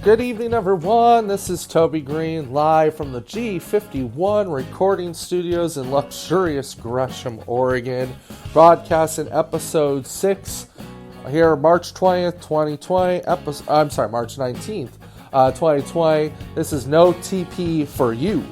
Good evening, everyone. This is Toby Green, live from the G51 recording studios in luxurious Gresham, Oregon, broadcasting episode 6 here, March 20th, 2020. March 19th, 2020. This is No TP for You.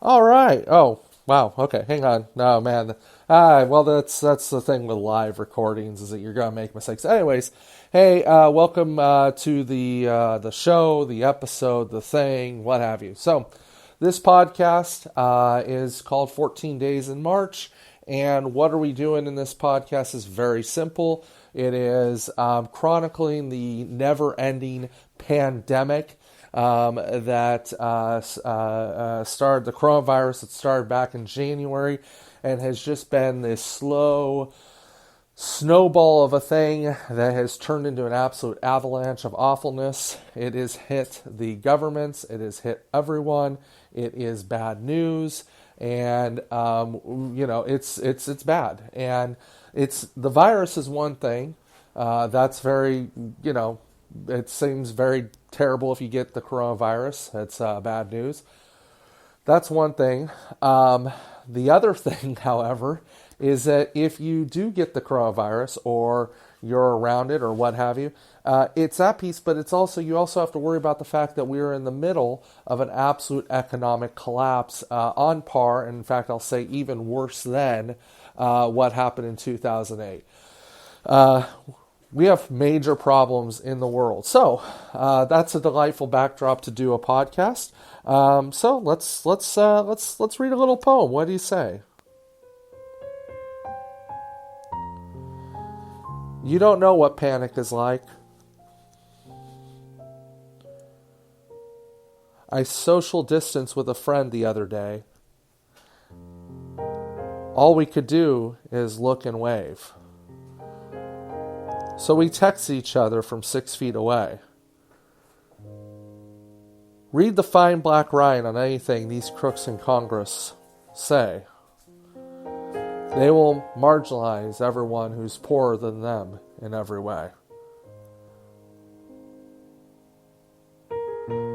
All right. Oh, wow. Okay, hang on. No, man. Well, that's the thing with live recordings, is that you're gonna make mistakes. Anyways, hey, welcome to the show, the episode, the thing, what have you. So, this podcast is called 14 Days in March, and what are we doing in this podcast is very simple. It is chronicling the never-ending pandemic that started, the coronavirus that started back in January and has just been this slow snowball of a thing that has turned into an absolute avalanche of awfulness. It has hit the governments. It has hit everyone. It is bad news. And, it's bad. And the virus is one thing. That's very, it seems very terrible if you get the coronavirus. It's bad news. That's one thing. The other thing, however, is that if you do get the coronavirus or you're around it or what have you, it's that piece, but you also have to worry about the fact that we are in the middle of an absolute economic collapse on par, and in fact, I'll say even worse than what happened in 2008. We have major problems in the world. So that's a delightful backdrop to do a podcast. So let's read a little poem. What do you say? You don't know what panic is like. I social distanced with a friend the other day. All we could do is look and wave. So we text each other from 6 feet away. Read the fine black line on anything these crooks in Congress say. They will marginalize everyone who's poorer than them in every way.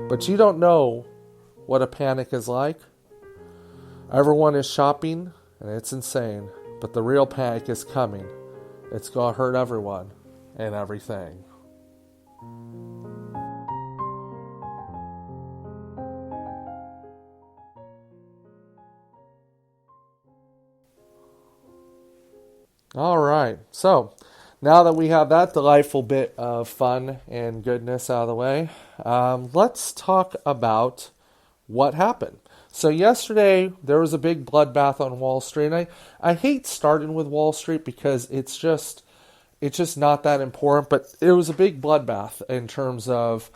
But you don't know what a panic is like. Everyone is shopping, and it's insane. But the real panic is coming. It's going to hurt everyone and everything. All right, so now that we have that delightful bit of fun and goodness out of the way, let's talk about what happened. So yesterday, there was a big bloodbath on Wall Street, and I hate starting with Wall Street because it's just not that important, but it was a big bloodbath in terms of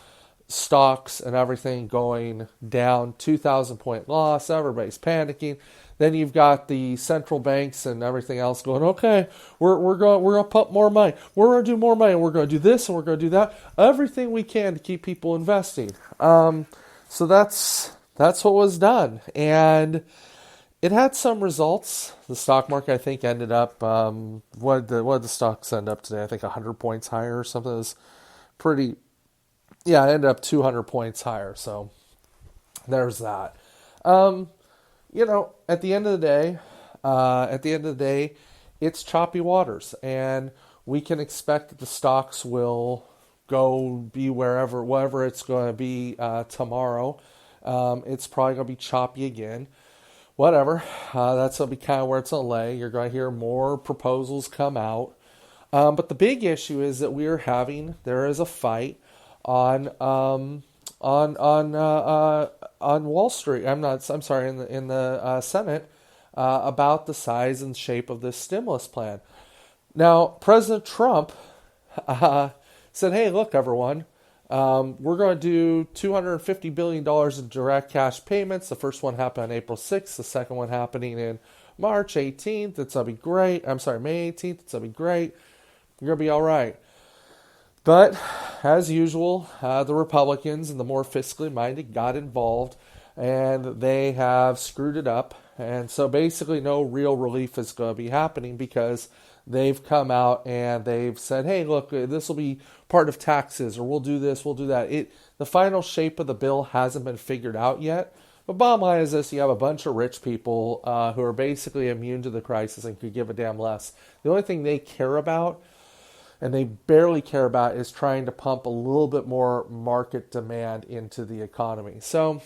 stocks and everything going down, 2,000-point loss, everybody's panicking. Then you've got the central banks and everything else going, okay, we're going to pump more money. We're going to do more money. We're going to do this and we're going to do that. Everything we can to keep people investing. So that's what was done. And it had some results. The stock market, I think, ended up, what did the stocks end up today? I think 100 points higher or something. It was pretty, it ended up 200 points higher. So there's that. At the end of the day, it's choppy waters, and we can expect that the stocks will go be wherever it's going to be tomorrow. It's probably going to be choppy again. Whatever. That's going to be kind of where it's going to lay. You're going to hear more proposals come out. But the big issue is that there is a fight on Wall Street. In the Senate about the size and shape of this stimulus plan. Now, President Trump said, "Hey, look, everyone, we're going to do $250 billion in direct cash payments. The first one happened on April 6th. The second one happening in March 18th. It's going to be great. May 18th. It's going to be great. You're going to be all right." But, as usual, the Republicans and the more fiscally minded got involved, and they have screwed it up. And so basically no real relief is going to be happening because they've come out and they've said, hey, look, this will be part of taxes, or we'll do this, we'll do that. The final shape of the bill hasn't been figured out yet. But bottom line is this: you have a bunch of rich people who are basically immune to the crisis and could give a damn less. The only thing they care about, and they barely care about, is trying to pump a little bit more market demand into the economy. So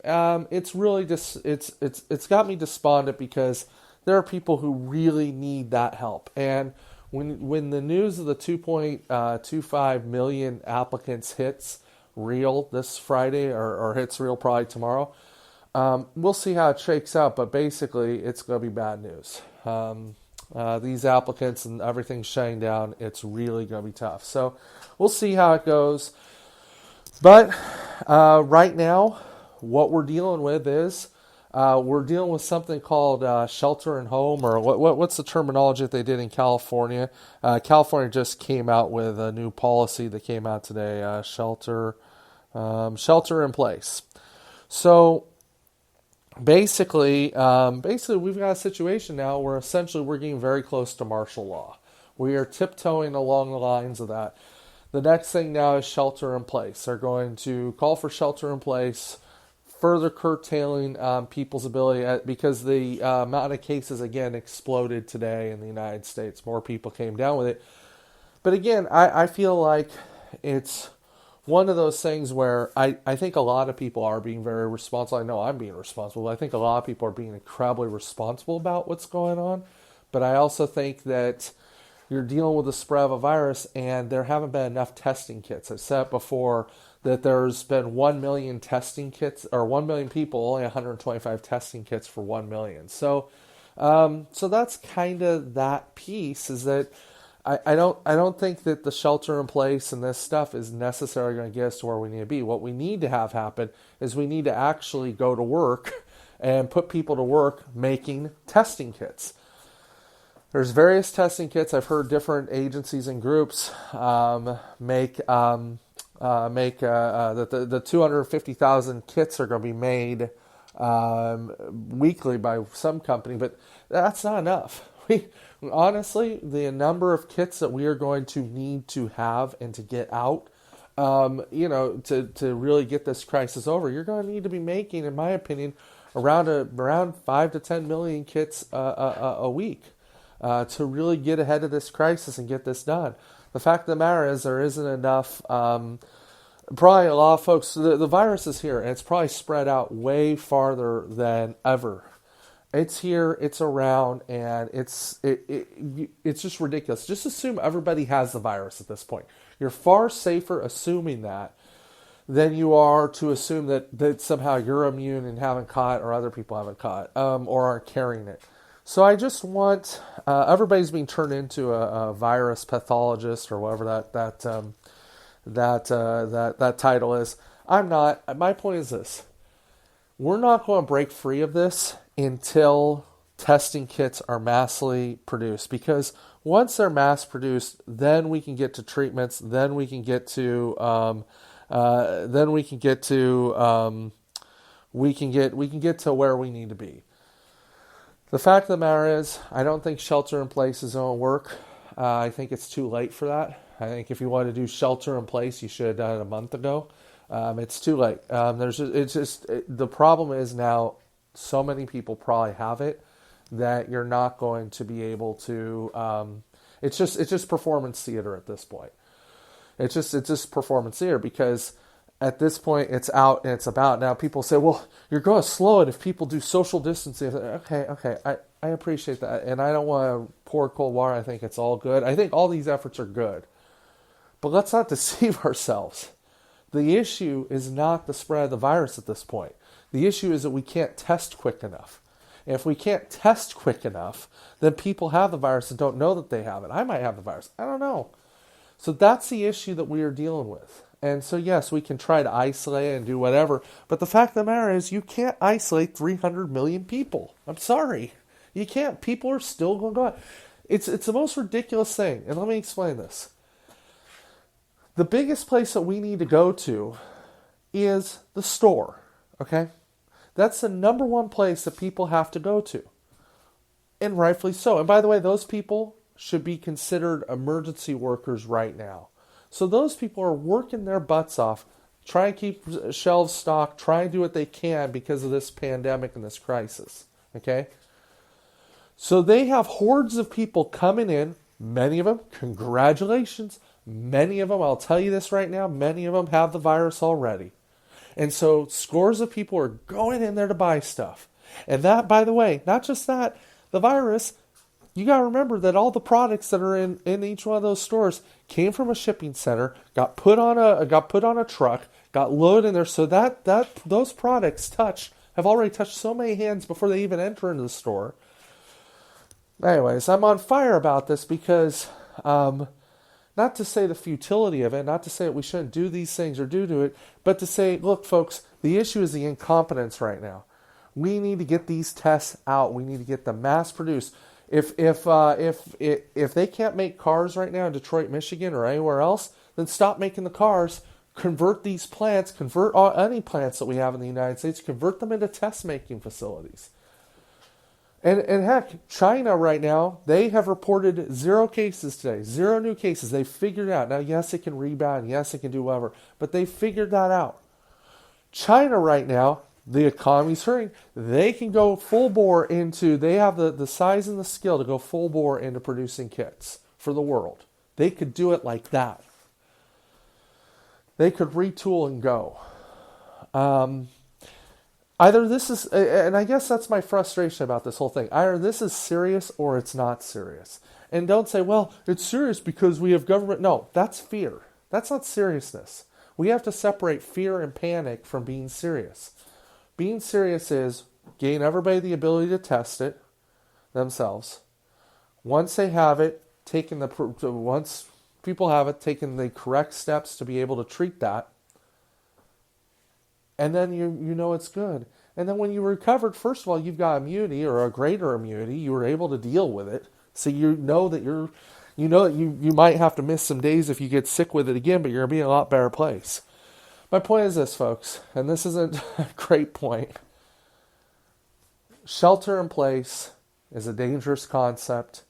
it's really just it's got me despondent, because there are people who really need that help. And when the news of the 2.25 million applicants hits real this Friday, or hits real probably tomorrow, we'll see how it shakes out. But basically, it's going to be bad news. These applicants and everything's shutting down. It's really going to be tough. So we'll see how it goes. But right now, what we're dealing with is we're dealing with something called shelter and home, or what's the terminology that they did in California? California just came out with a new policy that came out today, shelter in place. So basically we've got a situation now where essentially we're getting very close to martial law. We are tiptoeing along the lines of that. The next thing now is shelter in place. They're going to call for shelter in place, further curtailing people's ability, because the amount of cases again exploded today in the United States. More people came down with it. But again, I feel like it's one of those things where I think a lot of people are being very responsible. I know I'm being responsible. I think a lot of people are being incredibly responsible about what's going on. But I also think that you're dealing with the spread of a virus, and there haven't been enough testing kits. I've said before that there's been 1 million testing kits, or 1 million people, only 125 testing kits for 1 million. So that's kind of that piece, is that I don't think that the shelter in place and this stuff is necessarily going to get us to where we need to be. What we need to have happen is we need to actually go to work and put people to work making testing kits. There's various testing kits. I've heard different agencies and groups make that the 250,000 kits are going to be made weekly by some company, but that's not enough. Honestly, the number of kits that we are going to need to have and to get out, to really get this crisis over, you're going to need to be making, in my opinion, around 5 to 10 million kits a week to really get ahead of this crisis and get this done. The fact of the matter is there isn't enough. Probably a lot of folks. The virus is here, and it's probably spread out way farther than ever. It's here, it's around, and it's just ridiculous. Just assume everybody has the virus at this point. You're far safer assuming that than you are to assume that somehow you're immune and haven't caught, or other people haven't caught, or aren't carrying it. So I just want everybody's being turned into a virus pathologist, or whatever that title is. I'm not. My point is this: we're not going to break free of this until testing kits are massively produced. Because once they're mass produced, then we can get to treatments. Then we can get to. We can get to where we need to be. The fact of the matter is, I don't think shelter in place is going to work. I think it's too late for that. I think if you want to do shelter in place, you should have done it a month ago. It's too late. The problem is now, so many people probably have it that you're not going to be able to. It's just performance theater at this point. It's just performance theater, because at this point it's out and it's about. Now people say, well, you're going to slow it if people do social distancing. Okay, I appreciate that, and I don't want to pour cold water. I think it's all good. I think all these efforts are good, but let's not deceive ourselves. The issue is not the spread of the virus at this point. The issue is that we can't test quick enough. And if we can't test quick enough, then people have the virus and don't know that they have it. I might have the virus. I don't know. So that's the issue that we are dealing with. And so, yes, we can try to isolate and do whatever. But the fact of the matter is, you can't isolate 300 million people. I'm sorry. You can't. People are still going to go out. It's the most ridiculous thing. And let me explain this. The biggest place that we need to go to is the store. Okay? That's the number one place that people have to go to. And rightfully so. And by the way, those people should be considered emergency workers right now. So those people are working their butts off, try and keep shelves stocked, try and do what they can because of this pandemic and this crisis. Okay? So they have hordes of people coming in, many of them, congratulations, many of them, I'll tell you this right now, many of them have the virus already. And so scores of people are going in there to buy stuff. And that, by the way, not just that, the virus, you got to remember that all the products that are in each one of those stores came from a shipping center, got put on a truck, got loaded in there, so that those products have already touched so many hands before they even enter into the store. Anyways, I'm on fire about this because not to say the futility of it, not to say that we shouldn't do these things or do it, but to say, look, folks, the issue is the incompetence right now. We need to get these tests out. We need to get them mass produced. If they can't make cars right now in Detroit, Michigan, or anywhere else, then stop making the cars. Convert these plants, convert any plants that we have in the United States, convert them into test-making facilities. And heck, China right now, they have reported 0 cases today, 0 new cases. They figured it out. Now, yes, it can rebound. Yes, it can do whatever. But they figured that out. China right now, the economy's hurting. They can go full bore into, they have the size and the skill to go full bore into producing kits for the world. They could do it like that. They could retool and go. Either this is, and I guess that's my frustration about this whole thing. Either this is serious or it's not serious. And don't say, well, it's serious because we have government. No, that's fear. That's not seriousness. We have to separate fear and panic from being serious. Being serious is gain everybody the ability to test it themselves. Once they have it, once people have it, taking the correct steps to be able to treat that. And then you know it's good. And then when you recovered, first of all, you've got immunity or a greater immunity. You were able to deal with it. So you know that you might have to miss some days if you get sick with it again, but you're going to be in a lot better place. My point is this, folks, and this isn't a great point. Shelter in place is a dangerous concept.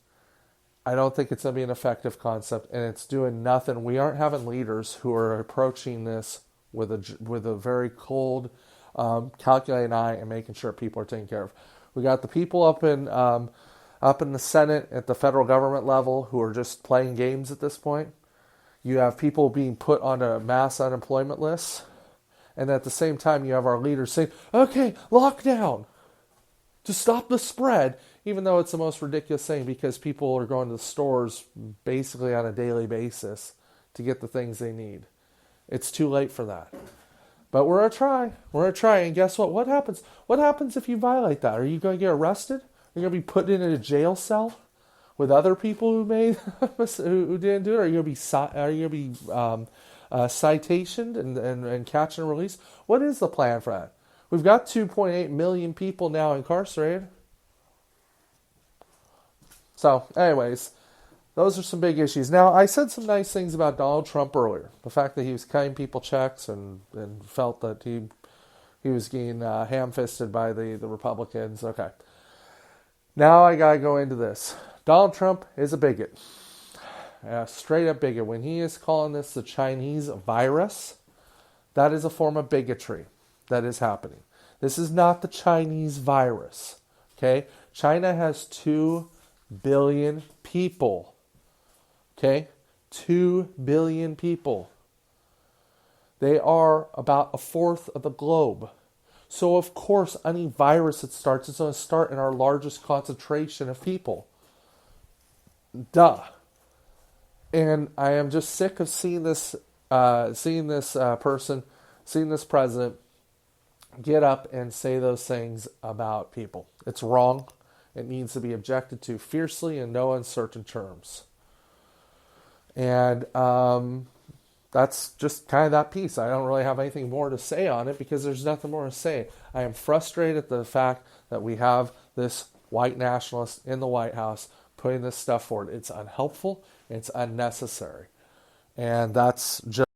I don't think it's going to be an effective concept, and it's doing nothing. We aren't having leaders who are approaching this with a very cold, calculating eye and making sure people are taken care of. We got the people up in the Senate at the federal government level who are just playing games at this point. You have people being put on a mass unemployment list, and at the same time, you have our leaders saying, "Okay, lockdown to stop the spread," even though it's the most ridiculous thing because people are going to the stores basically on a daily basis to get the things they need. It's too late for that. But we're going to try. We're going to try. And guess what? What happens? What happens if you violate that? Are you going to get arrested? Are you going to be put in a jail cell with other people who didn't do it? Are you going to be citationed and catch and release? What is the plan for that? We've got 2.8 million people now incarcerated. So, anyways, those are some big issues. Now, I said some nice things about Donald Trump earlier. The fact that he was cutting people checks and felt that he was getting ham-fisted by the Republicans. Okay. Now I got to go into this. Donald Trump is a bigot. Straight up bigot. When he is calling this the Chinese virus, that is a form of bigotry that is happening. This is not the Chinese virus. Okay? China has 2 billion people. Okay? 2 billion people. They are about a fourth of the globe. So, of course, any virus that starts is going to start in our largest concentration of people. Duh. And I am just sick of seeing this president get up and say those things about people. It's wrong. It needs to be objected to fiercely in no uncertain terms. And that's just kind of that piece. I don't really have anything more to say on it because there's nothing more to say. I am frustrated at the fact that we have this white nationalist in the White House putting this stuff forward. It's unhelpful. It's unnecessary. And that's just